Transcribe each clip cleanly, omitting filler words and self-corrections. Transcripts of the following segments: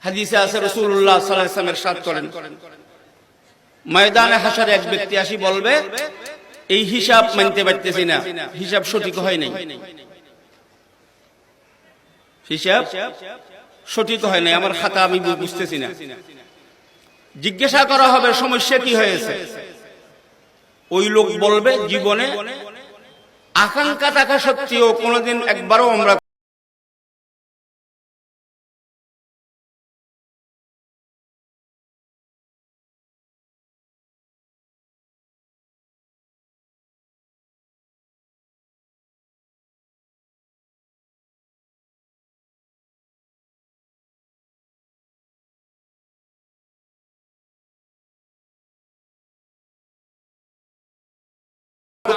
হাদিসে আছে রাসূলুল্লাহ সাল্লাল্লাহু আলাইহি ওয়াসাল্লাম ইরশাদ করেন, ময়দানে হাসরে এক ব্যক্তি আসি বলবে, এই হিসাব মানতে পারতেছি না, হিসাব সঠিক হয় নাই, হিসাব সঠিক হয় নাই, আমার খাতা আমি বুঝতেছি না। জিজ্ঞাসা করা হবে সমস্যা কি হয়েছে? ওই লোক বলবে, জীবনে আকাঙ্ক্ষা থাকা সত্ত্বেও কোনোদিন একবারও আমরা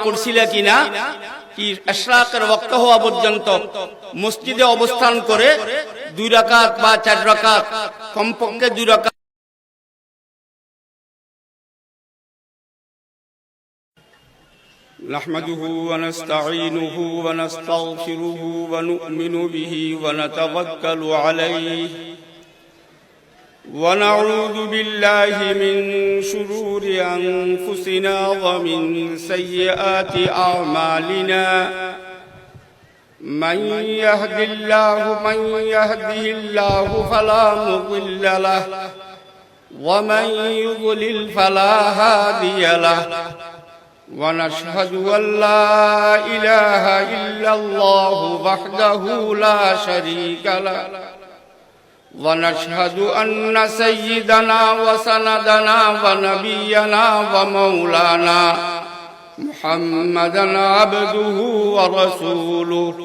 করছিল কিনা, কি ইশরাকের ওয়াক্ত হওয়া পর্যন্ত মসজিদে অবস্থান করে 2 রাকাত বা 4 রাকাত, কমপক্ষে 2 রাকাত نحمده ونستعينه ونستغفره ونؤمن به ونتوكل عليه ونعوذ بالله من شرور أنفسنا ومن سيئات أعمالنا من يهده الله فلا مضل له ومن يضلل فلا هادي له ونشهد أن لا إله إلا الله وحده لا شريك له ونشهد أن سيدنا وسندنا ونبينا ومولانا محمدا عبده ورسوله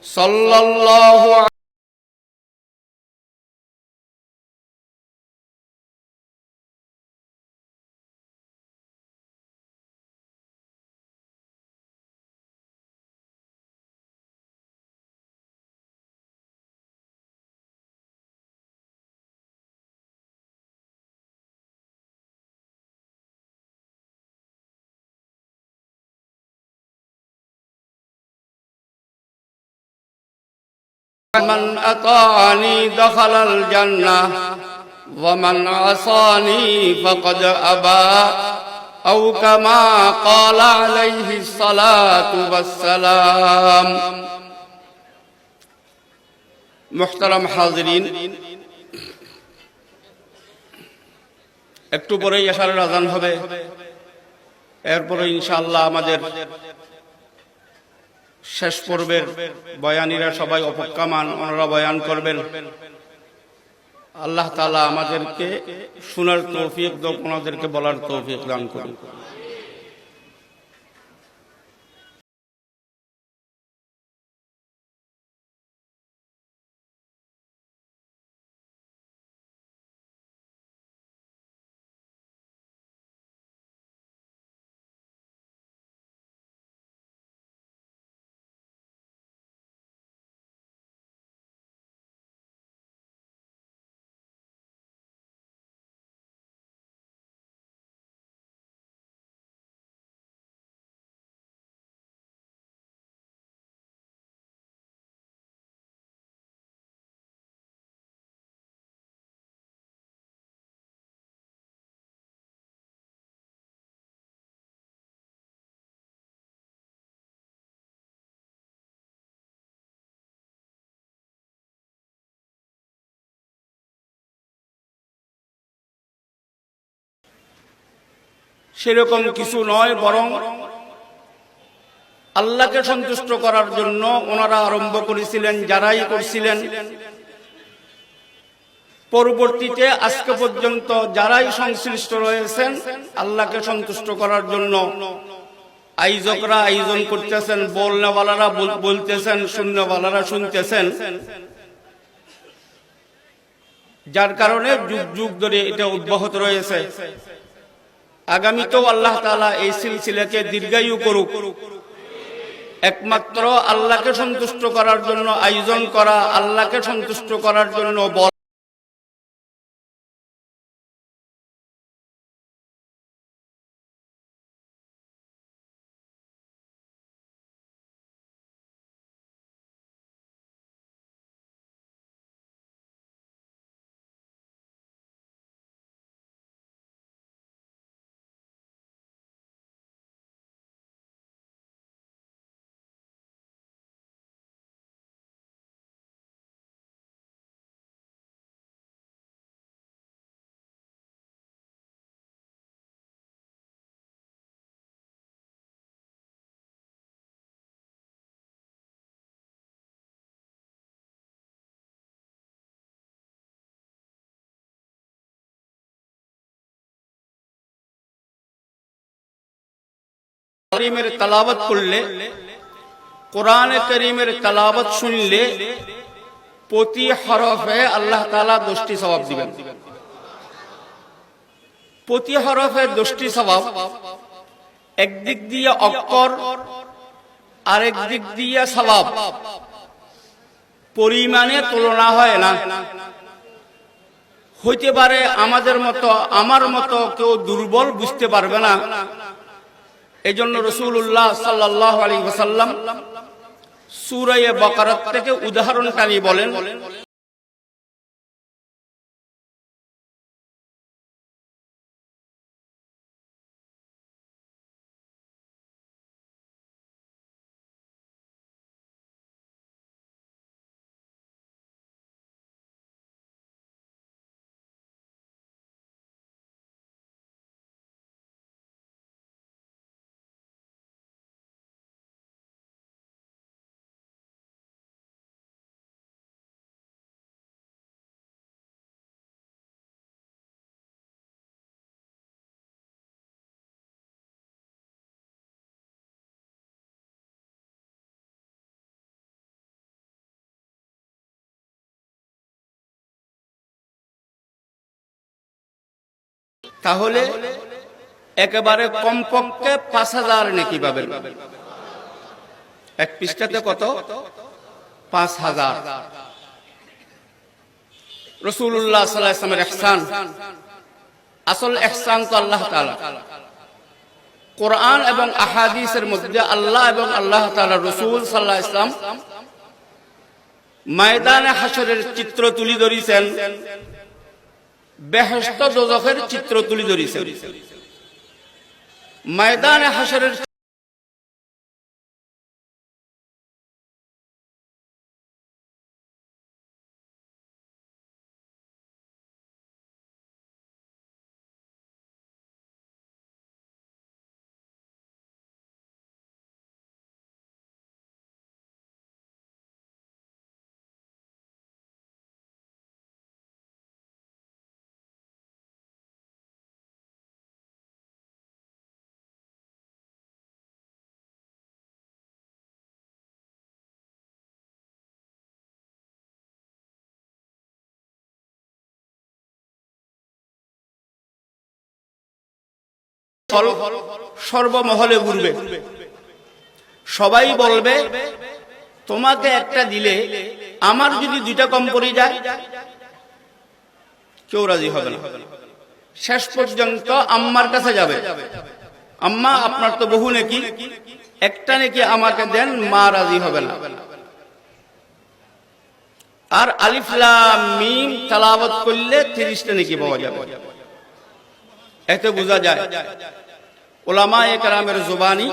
صلى الله عليه من أطاعني دخل الجنة ومن عصاني فقد أبى أو كما قال عليه الصلاة والسلام محترم حاضرين, একটু পরেই এশারের আযান হবে, এরপরে ইনশাআল্লাহ আমাদের শেষ পর্বের বয়ানীরা সবাই অপেক্ষমান, ওনারা বয়ান করবেন। আল্লাহ তাআলা আমাদেরকে শোনার তৌফিক দাও, ওনাদেরকে বলার তৌফিক দান করুন। সেরকম কিছু নয়, বরং আল্লাহকে সন্তুষ্ট করার জন্য ওনারা আরম্ভ করেছিলেন, যারাই করছিলেন। পরবর্তীতে আজকে পর্যন্ত যারাই সংশ্লিষ্ট রয়েছেন আল্লাহকে সন্তুষ্ট করার জন্য, আয়োজকরা আয়োজন করতেছেন, বলনেওয়ালারা বলতেছেন, শুননেওয়ালারা শুনতেছেন, যার কারণে যুগ যুগ ধরে এটা অব্যাহত রয়েছে। আগামীতেও আল্লাহ তাআলা এই সিলসিলাকে দীর্ঘায়ু করুক। একমাত্র আল্লাহকে সন্তুষ্ট করার জন্য আয়োজন করা, আল্লাহকে সন্তুষ্ট করার জন্য কারীমের তেলাওয়াত করলে, কোরআনে কারীমের তেলাওয়াত শুনলে প্রতি হরফে আল্লাহ তাআলা 10টি সওয়াব দিবেন। প্রতি হরফে 10টি সওয়াব। একদিক দিয়ে অক্ষর, আরেক দিক দিয়ে সওয়াব, পরিমাণে তুলনা হয় না। হইতে পারে আমাদের মতো, আমার মতো কেউ দুর্বল বুঝতে পারবে না। এজন্য রাসূলুল্লাহ সাল্লাল্লাহু আলাইহি ওয়াসাল্লাম সূরা বাকারা থেকে উদাহরণ টানি বলেন, তাহলে একেবারে কমপক্ষে 5000 নেকি পাবেন। এক পৃষ্ঠাতে কত? 5000। রাসূলুল্লাহ সাল্লাল্লাহু আলাইহি ওয়াসাল্লামের ইহসান, আসল ইহসান তো আল্লাহ তাআলা। কোরআন এবং আহাদিসের মধ্যে আল্লাহ এবং আল্লাহ তাআলা রাসূল সাল্লাল্লাহু আলাইহি ওয়াসাল্লাম ময়দানে হাশরের চিত্র তুলি ধরেছেন, বেহেশত দোজখের চিত্র তুলি ধরেছেন। ময়দানে হাশরের সর্বমহলে ঘুরবে, সবাই বলবে তোমাকে একটা দিলে আমার যদি 2টা কম পড়ে যায়, কেউ রাজি হবে না। শেষ পর্যন্ত আম্মার কাছে যাবে, আম্মা আপনার তো বহু নেকি, একটা নেকি আমাকে দেন, মা রাজি হবে না। আর আলিফ লাম মিম তেলাওয়াত করলে 30টা নেকি পাওয়া যাবে। এতে বোঝা যায় উলামায়ে কেরামের জবানি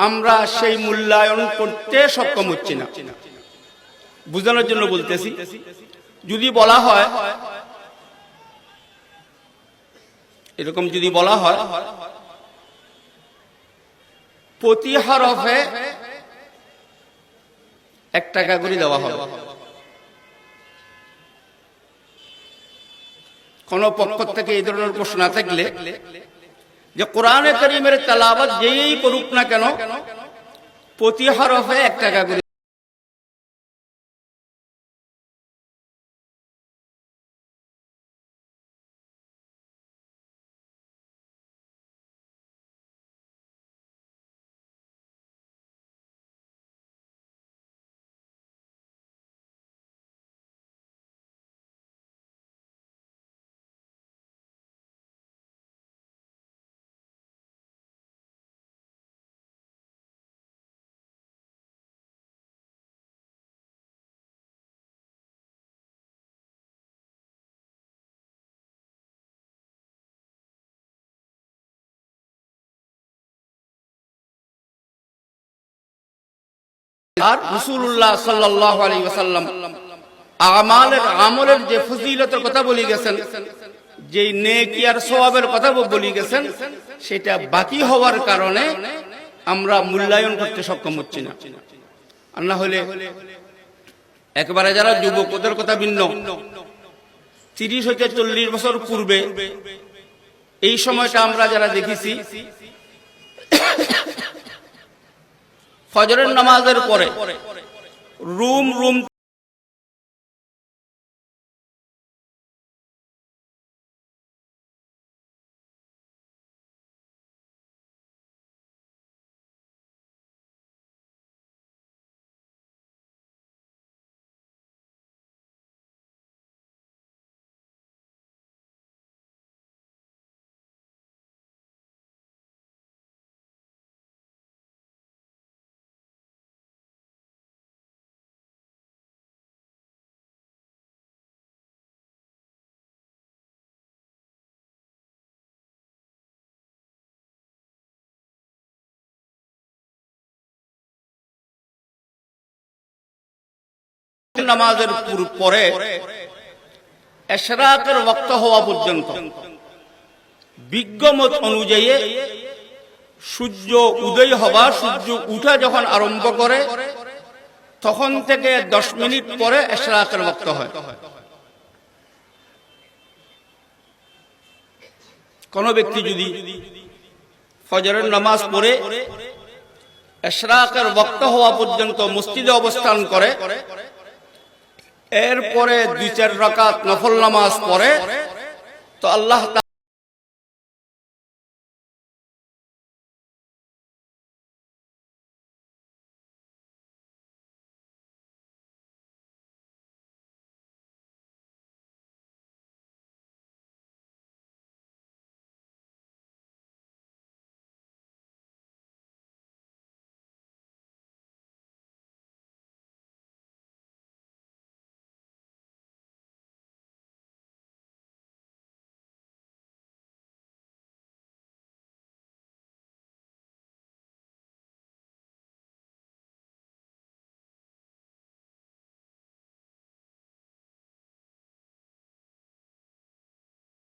আমরা সেই মূল্যায়ন করতে সক্ষম হচ্ছি না। বোঝানোর জন্য বলতেছি, যদি বলা হয় এরকম, যদি বলা হয় প্রতি হরফে 1 টাকা করে দেওয়া হবে, কোন পক্ষ থেকে এই ধরনের প্রশ্ন না থাকলে যে কোরআনে কারীমের তেলাওয়াত যেই করুক না কেন প্রতি হরফে 1 টাকা করে আর রাসূলুল্লাহ সাল্লাল্লাহু আলাইহি ওয়াসাল্লাম আমলের যে ফজিলতের কথা বলে গেছেন, যে নেকি আর সওয়াবের কথা বলে গেছেন, সেটা বাকি হওয়ার কারণে আমরা মূল্যায়ন করতে সক্ষম হচ্ছি না। আর না হলে একবারে যারা যুবক, ওদের কথা ভিন্ন। 30 হইতে 40 বছর পূর্বে এই সময়টা আমরা যারা দেখেছি, ফজরের নামাজের পরে রুম নামাজের পরে ইশরাকের ওয়াক্ত হওয়া পর্যন্ত বিজ্ঞ মত অনুযায়ী সূর্য উদয় হওয়া, সূর্য উঠা যখন আরম্ভ করে তখন থেকে 10 মিনিট পরে ইশরাকের ওয়াক্ত হয়। কোন ব্যক্তি যদি ফজরের নামাজ পড়ে ইশরাকের ওয়াক্ত হওয়া পর্যন্ত মসজিদে অবস্থান করে, এরপরে 2-4 রাকাত নফল নামাজ পড়ে, তো আল্লাহ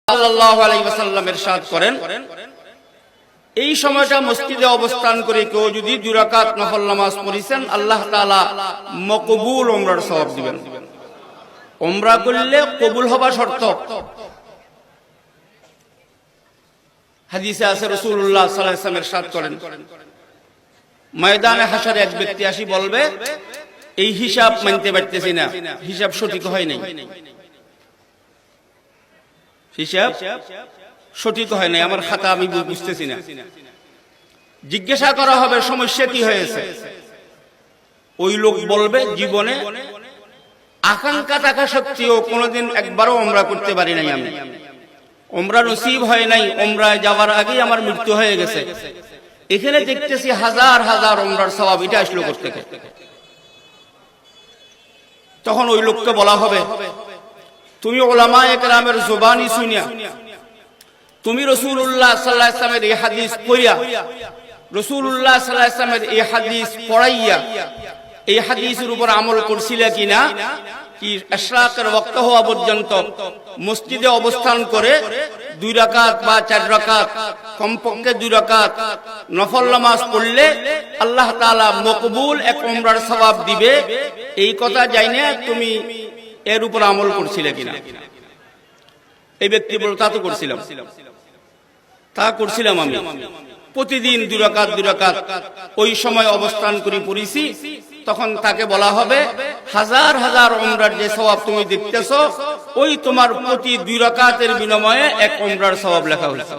সাল্লাল্লাহু আলাইহি ওয়াসাল্লাম ইরশাদ করেন, এই সময়টা মসজিদে অবস্থান করে কেউ যদি 2 রাকাত নফল নামাজ পড়েছেন, আল্লাহ তাআলা মকবুল উমরার সওয়াব দিবেন। উমরা করলে কবুল হওয়া শর্ত। হাদিসে আছে রাসূলুল্লাহ সাল্লাল্লাহু আলাইহি ওয়াসাল্লাম ইরশাদ করেন, ময়দানে হাশরে এক ব্যক্তি আসি বলবে, এই হিসাব মানতে পারতেছি না, হিসাব সঠিক হয় নাই, হিসাব সঠিক হয় নাই, আমার খাতা আমি বুঝতেছি না। জিজ্ঞাসা করা হবে সমস্যা কি হয়েছে? ওই লোক বলবে, জীবনে আকাঙ্ক্ষা থাকা সত্ত্বেও কোনোদিন একবারও উমরা করতে পারি নাই, আমি উমরা নসিব হয় নাই, উমরায় যাওয়ার আগেই আমার মৃত্যু হয়ে গেছে। এখানে দেখতেছি হাজার হাজার উমরার সওয়াব, এটা আসলো করতে। তখন ওই লোককে বলা হবে, তুমি উলামায়ে কেরামের জবানি শুনিয়া, তুমি রাসূলুল্লাহ সাল্লাল্লাহু আলাইহি ওয়াসাল্লামের এই হাদিস পড়িয়া, রাসূলুল্লাহ সাল্লাল্লাহু আলাইহি ওয়াসাল্লামের এই হাদিস পড়াইয়া এই হাদিসের উপর আমল করছিলে কিনা? কি ইশরাকের ওয়াক্ত হওয়া পর্যন্ত মসজিদে অবস্থান করে 2 রাকাত বা 4 রাকাত, কমপক্ষে 2 রাকাত নফল নামাজ পড়লে আল্লাহ তাআলা মকবুল এক উমরার সওয়াব দিবে, এই কথা জানিয়ে তুমি এর উপর আমল করছিলে কিনা? এই ব্যক্তি বলল, তা তো করছিলাম, তা করছিলাম, আমি প্রতিদিন 2 রাকাত 2 রাকাত ওই সময় অবস্থান করে পড়েছি। তখন তাকে বলা হবে, হাজার হাজার উমরার যে সওয়াব তুমি দেখতেছো, ওই তোমার প্রতি 2 রাকাতের বিনিময়ে এক উমরার সওয়াব লেখা হয়েছে।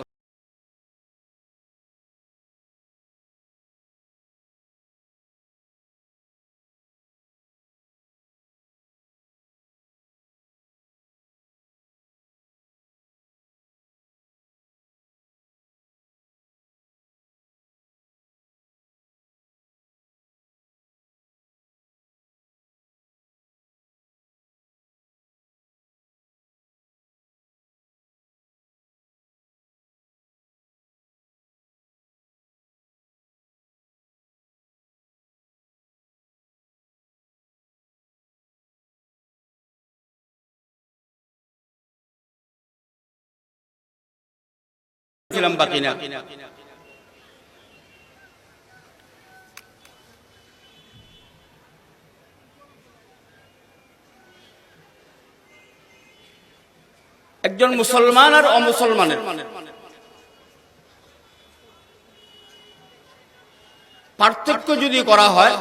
বলছিলাম বাকি না। একজন মুসলমান আর অমুসলমানের পার্থক্য যদি করা হয়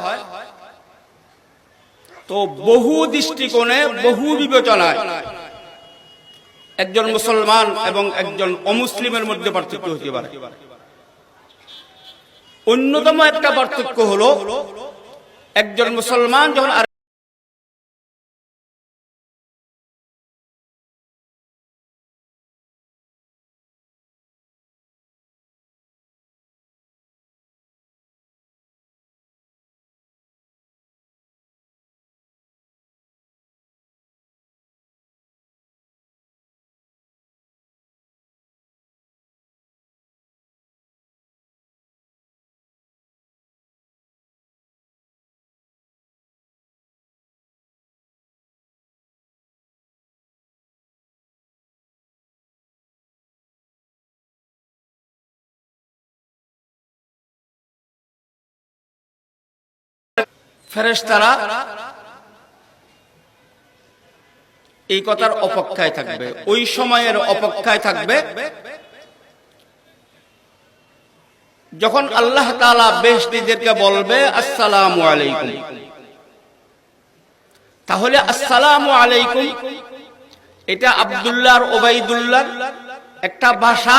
তো বহু দৃষ্টিকোণে বহু বিবেচনায় একজন মুসলমান এবং একজন অমুসলিমের মধ্যে পার্থক্য হতে পারে। অন্যতম একটা পার্থক্য হলো একজন মুসলমান যখন ফেরেশতারা এই কথার অপেক্ষায় থাকবে, ওই সময়ের অপেক্ষায় থাকবে যখন আল্লাহ তাআলা বেহেশতীদেরকে বলবে আসসালামু আলাইকুম। তাহলে আসসালামু আলাইকুম এটা আব্দুল্লাহ আর ওবাইদুল্লাহ একটা ভাষা,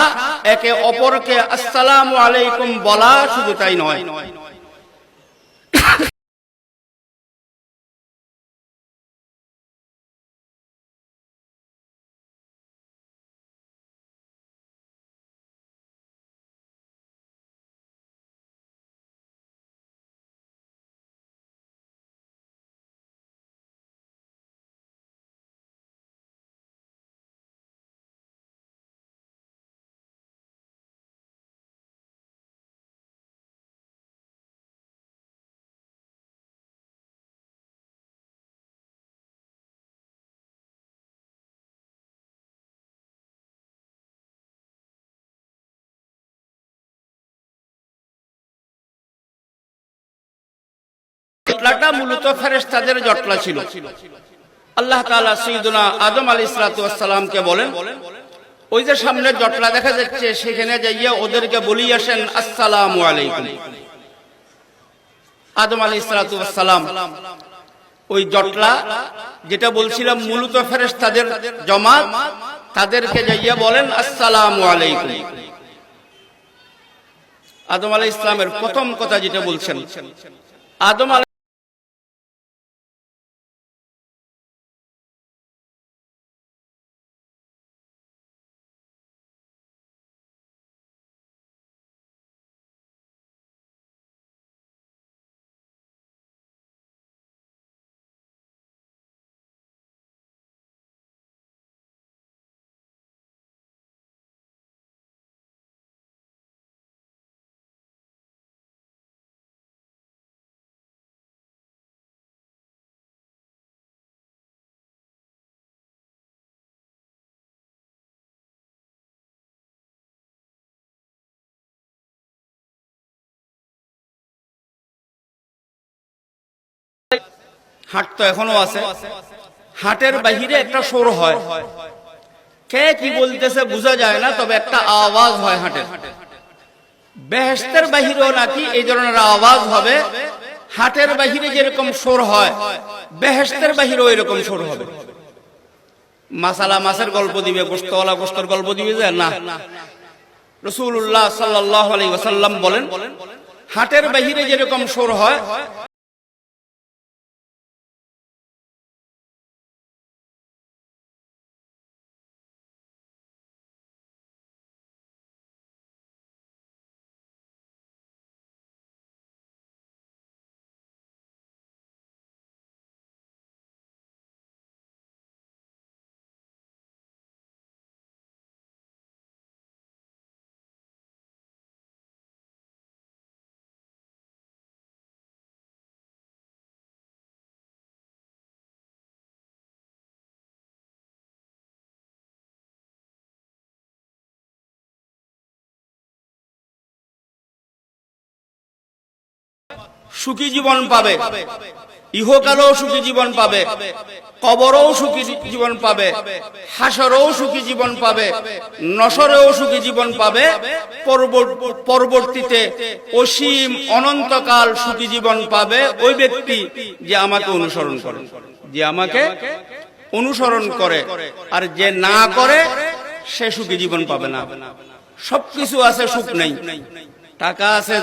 একে অপরকে আসসালামু আলাইকুম বলা শুধু তাই নয়, জটলাটা মূলত ফেরেশতাদের জটলা ছিল। আল্লাহ তাআলা সাইয়্যিদুনা আদম আলাইহিস সালাতু ওয়াস সালামকে বলেন, ওই যে সামনে জটলা দেখা যাচ্ছে সেখানে যাইয়া ওদেরকে বলি আসেন আসসালামু আলাইকুম। আদম আলাইহিস সালাতু ওয়াস সালাম ওই জটলা যেটা বলছিলাম মূলত ফেরেশতাদের জামাত, তাদেরকে যাইয়া বলেন আসসালামু আলাইকুম। আদম আলাইহিস সালামের প্রথম কথা যেটা বলছেন, আদম হাট তো এখনো আছে, হাটের বাহিরে একটা সুর হয়, কে কি বলতেছে বোঝা যায় না, তবে একটা আওয়াজ হয় হাটের। বেহেশতের বাহিরেও নাকি এই ধরনের আওয়াজ হবে, হাটের বাহিরে যেরকম সুর হয় বেহেশতের বাহিরেও এরকম সুর হবে। মাসালা মাছের গল্প দিবে, গোশতওয়ালা গোশতের গল্প দিবে যে না, রাসূলুল্লাহ সাল্লাল্লাহু আলাইহি ওয়াসাল্লাম বলেন হাটের বাহিরে যেরকম সুর হয় সুখী জীবন পাবে, ইহকালেও সুখী জীবন পাবে, কবরেও সুখী জীবন পাবে, হাসরেও সুখী জীবন পাবে, নসরেও সুখী জীবন পাবে, পরবর্তীতে অসীম অনন্তকাল সুখী জীবন পাবে ওই ব্যক্তি যে আমাকে অনুসরণ করে, যে আমাকে অনুসরণ করে। আর যে না করে সে সুখী জীবন পাবে না। সবকিছু আছে, সুখ নেই। টাকা আছে,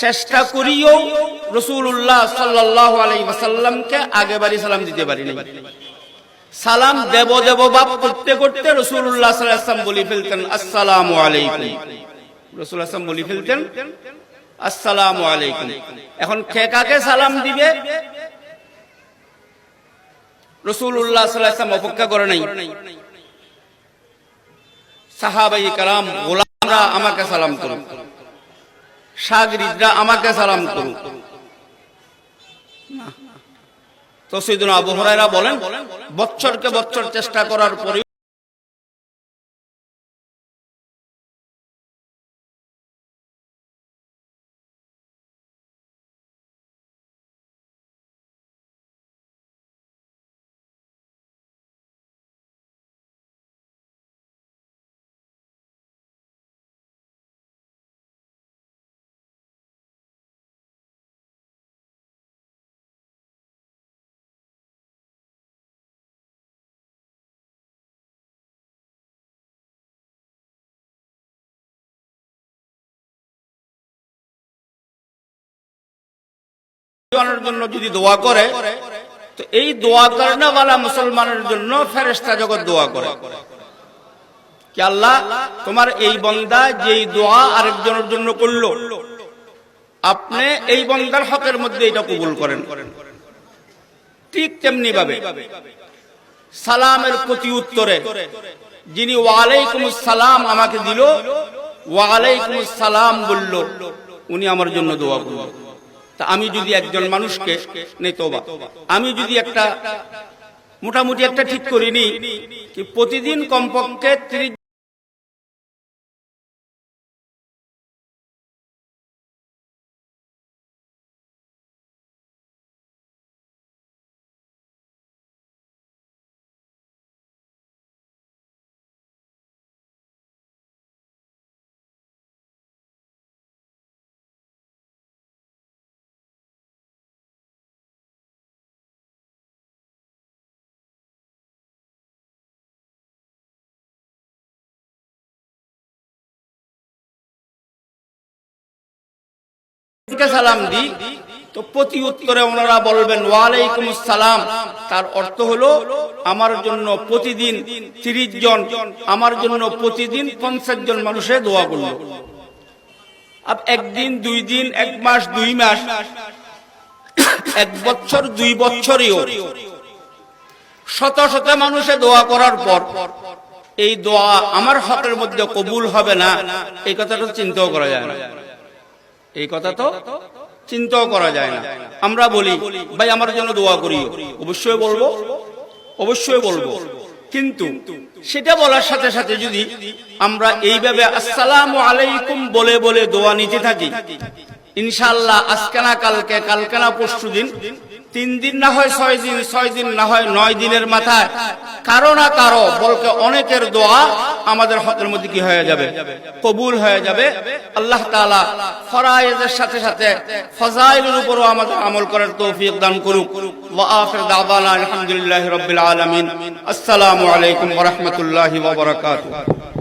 চেষ্টা করিও রাসূলুল্লাহ সাল্লাল্লাহু আলাইহি ওয়াসাল্লামকে আগেবারই সালাম দিতে পারিনি। সালাম দেব দেব বাপ করতে করতে রাসূলুল্লাহ সাল্লাল্লাহু আলাইহি ওয়াসাল্লাম বলে ফেলতেন আসসালামু আলাইকুম। রাসূলুল্লাহ সাল্লাল্লাহু বলে ফেলতেন আসসালামু আলাইকুম। এখন কে কাকে সালাম দিবে রাসূলুল্লাহ সাল্লাল্লাহু আলাইহি ওয়াসাল্লাম অপেক্ষা করে নাই। সাহাবায়ে কেরাম গোলামরা আমাকে সালাম করুন, শাগরিদরা আমাকে সালাম করুন। তো সাইয়েদনা আবু হুরায়রা বলেন, বছরকে বছর চেষ্টা করার পরে জন্য যদি দোয়া করে, তো এই দোয়া করেনা মুসলমানের জন্য ফেরেশতা জগৎ দোয়া করে কি আল্লাহ তোমার এই বান্দা যেই দোয়া আরেকজনের জন্য করলো, আপনি এই বান্দার হকের মধ্যে এটা কবুল করেন। ঠিক তেমনি ভাবে সালামের প্রতি উত্তরে যিনি ওয়ালাইকুমুস সালাম আমাকে দিল, ওয়ালাইকুমুস সালাম বলল, উনি আমার জন্য দোয়া করলেন। তা আমি যদি একজন মানুষকে আমি যদি একটা মোটামুটি একটা ঠিক করিনি কি প্রতিদিন কমপক্ষে 30 সালাম দি, তো প্রতি উত্তরে ওনারা বলবেন ওয়ালাইকুমুস সালাম। তার অর্থ হলো আমার জন্য প্রতিদিন 30 জন, আমার জন্য প্রতিদিন 50 জন মানুষের দোয়া করল। আব একদিন, 2 দিন, 1 মাস, 2 মাস, 1 বছর, 2 বছরেও শত শত মানুষের দোয়া করার পর এই দোয়া আমার হকের মধ্যে কবুল হবে না, এই কথাটা চিন্তাও করা যায় না। এই কথা তো চিন্তাও করা যায় না। আমরা বলি ভাই আমার জন্য দোয়া করিও, অবশ্যই বলবো, অবশ্যই বলবো। কিন্তু সেটা বলার সাথে সাথে যদি আমরা এইভাবে আসসালামু আলাইকুম বলে বলে দোয়া নিতে থাকি, ইনশাআল্লাহ আজকে না কালকে, কালকে না পরশু দিন, 3 দিন না হয় 6 দিন, 6 দিন না হয় 9 দিনের মাথায় কারো না কারো বলকে অনেকের দোয়া আমাদের হকের মধ্যে কি হয়ে যাবে, কবুল হয়ে যাবে। আল্লাহ তাআলা ফরায়েজের সাথে সাথে ফজাইলের উপরও আমাদের আমল করার তৌফিক দান করুক। ওয়া আখির দাওয়ানা আলহামদুলিল্লাহি রাব্বিল আলামিন। আসসালামু আলাইকুম ওয়া রাহমাতুল্লাহি ওয়া বারাকাতুহু।